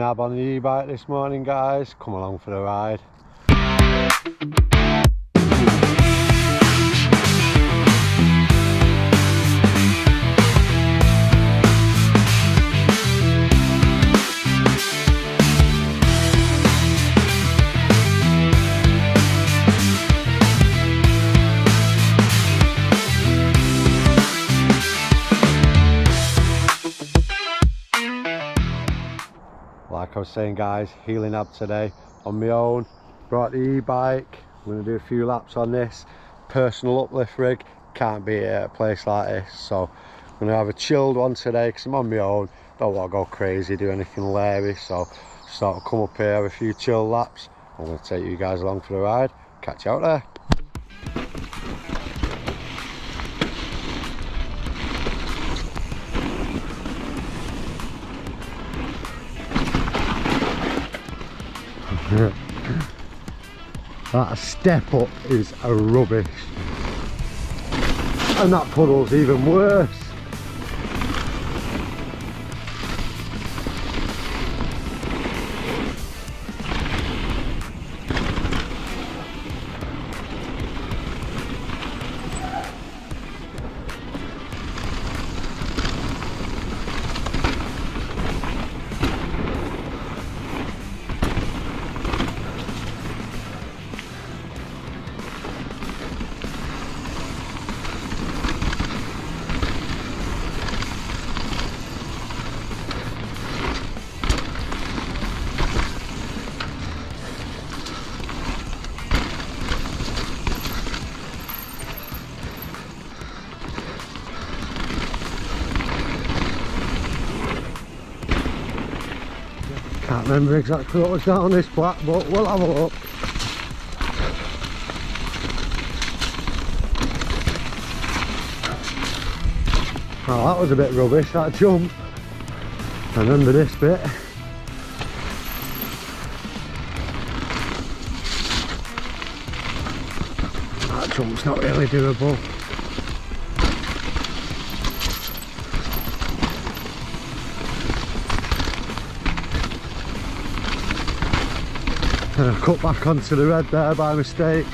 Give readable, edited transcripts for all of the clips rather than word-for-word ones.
Nab on the e-bike this morning, guys. Come along for the ride. Like I was saying, guys, Healey Nab today on my own. Brought the e-bike. I'm going to do a few laps on this personal uplift rig. Can't be at a place like this, so I'm going to have a chilled one today because I'm on my own. Don't want to go crazy, do anything leery, so just thought I'll come up here, have a few chill laps. I'm going to take you guys along for the ride. Catch you out there. That step up is a rubbish, and that puddle's even worse. Can't remember exactly what was down on this black, but we'll have a look. Oh, that was a bit rubbish, that jump. I remember this bit. That jump's not really doable. And I cut back onto the red there by mistake.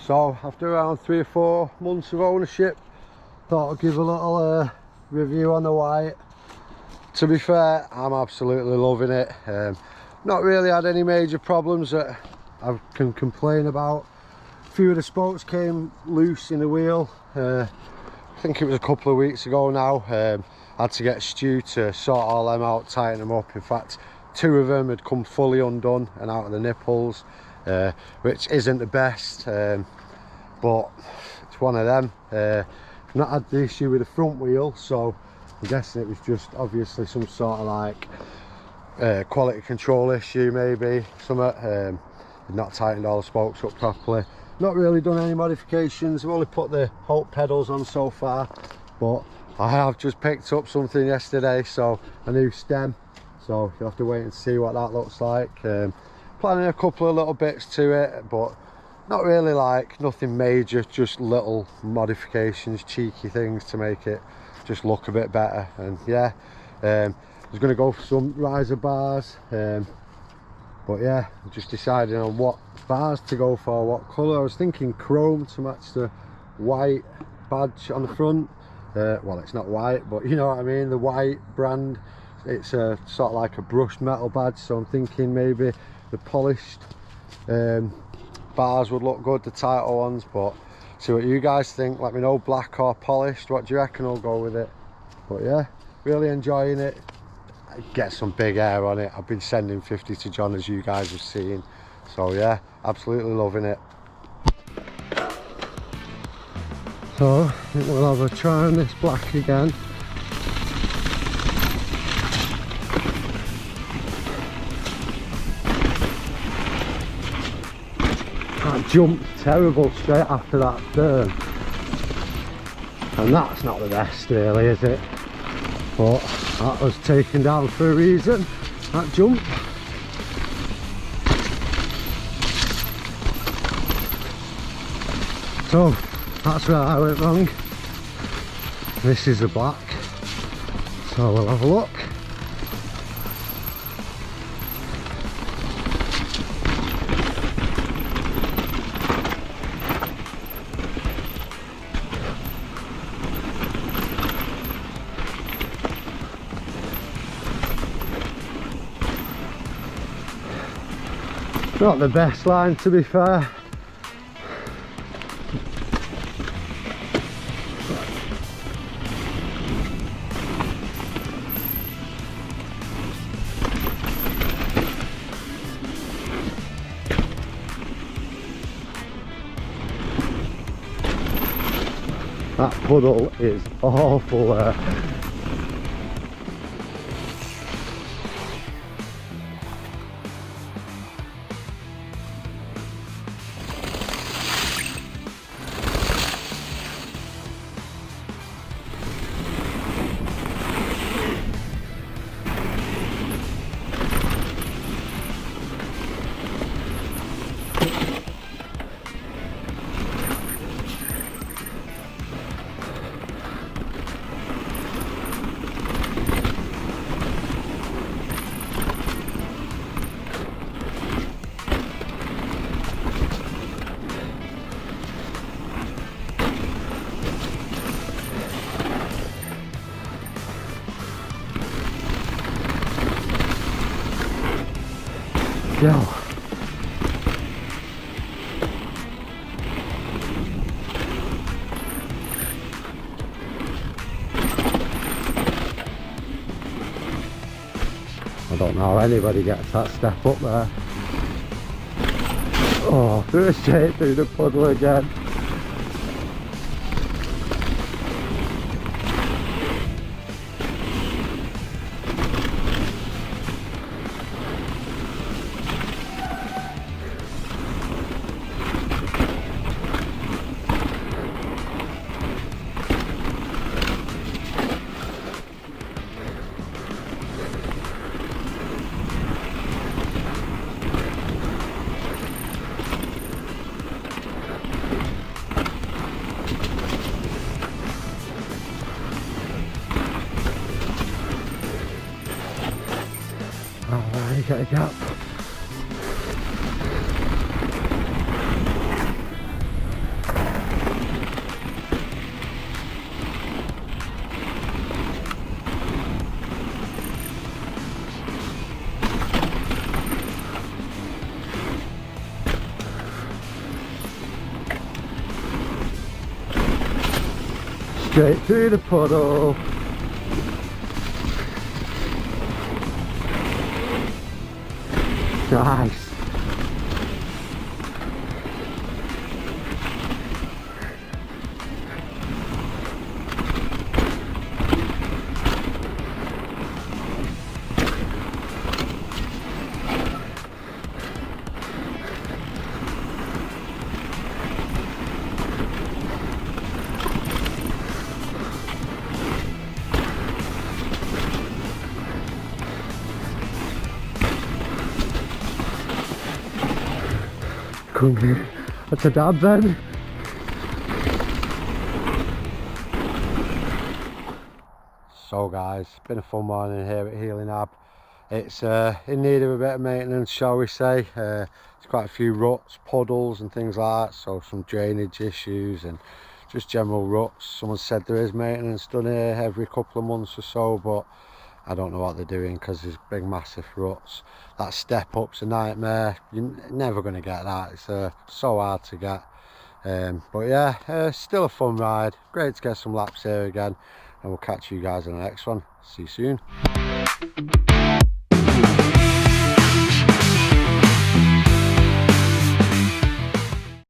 So after around 3 or 4 months of ownership, thought I'd give a little review on the Whyte. To be fair, I'm absolutely loving it. Not really had any major problems that I can complain about. A few of the spokes came loose in the wheel. I think it was a couple of weeks ago now. Had to get Stu to sort all them out, tighten them up. In fact, 2 of them had come fully undone and out of the nipples, which isn't the best. But it's one of them. I've not had the issue with the front wheel, so I'm guessing it was just obviously some sort of like quality control issue, maybe something. Not tightened all the spokes up properly. Not really done any modifications. I've only put the Hope pedals on so far, but I have just picked up something yesterday, so a new stem. So you'll have to wait and see what that looks like. Planning a couple of little bits to it, but not really like nothing major, just little modifications, cheeky things to make it just look a bit better. And yeah, I was going to go for some riser bars, but yeah, I'm just deciding on what bars to go for, what colour. I was thinking chrome to match the Whyte badge on the front. Well, it's not Whyte, but you know what I mean, the Whyte brand. It's a sort of like a brushed metal badge, so I'm thinking maybe the polished bars would look good, the tighter ones. But see what you guys think. Let me know, black or polished, what do you reckon? I'll go with it. But yeah, really enjoying it. Get some big air on it. I've been sending 50 to John, as you guys have seen. So yeah, absolutely loving it. So I think we'll have a try on this black again. That jumped terrible straight after that turn, and that's not the best really, is it? But that was taken down for a reason, that jump. So that's where I went wrong. This is the black, so we'll have a look. Not the best line, to be fair. That puddle is awful there. Go. I don't know how anybody gets that step up there. Oh, threw it straight through the puddle again. Alright, get a gap. Straight through the puddle. Nice. Come here. That's a dab then. So guys, it's been a fun morning here at Healey Nab. It's in need of a bit of maintenance, shall we say. There's quite a few ruts, puddles and things like that, so some drainage issues and just general ruts. Someone said there is maintenance done here every couple of months or so, but I don't know what they're doing because there's big massive ruts. That step up's a nightmare. You're never going to get that. It's so hard to get. But yeah, still a fun ride. Great to get some laps here again, and we'll catch you guys on the next one. See you soon.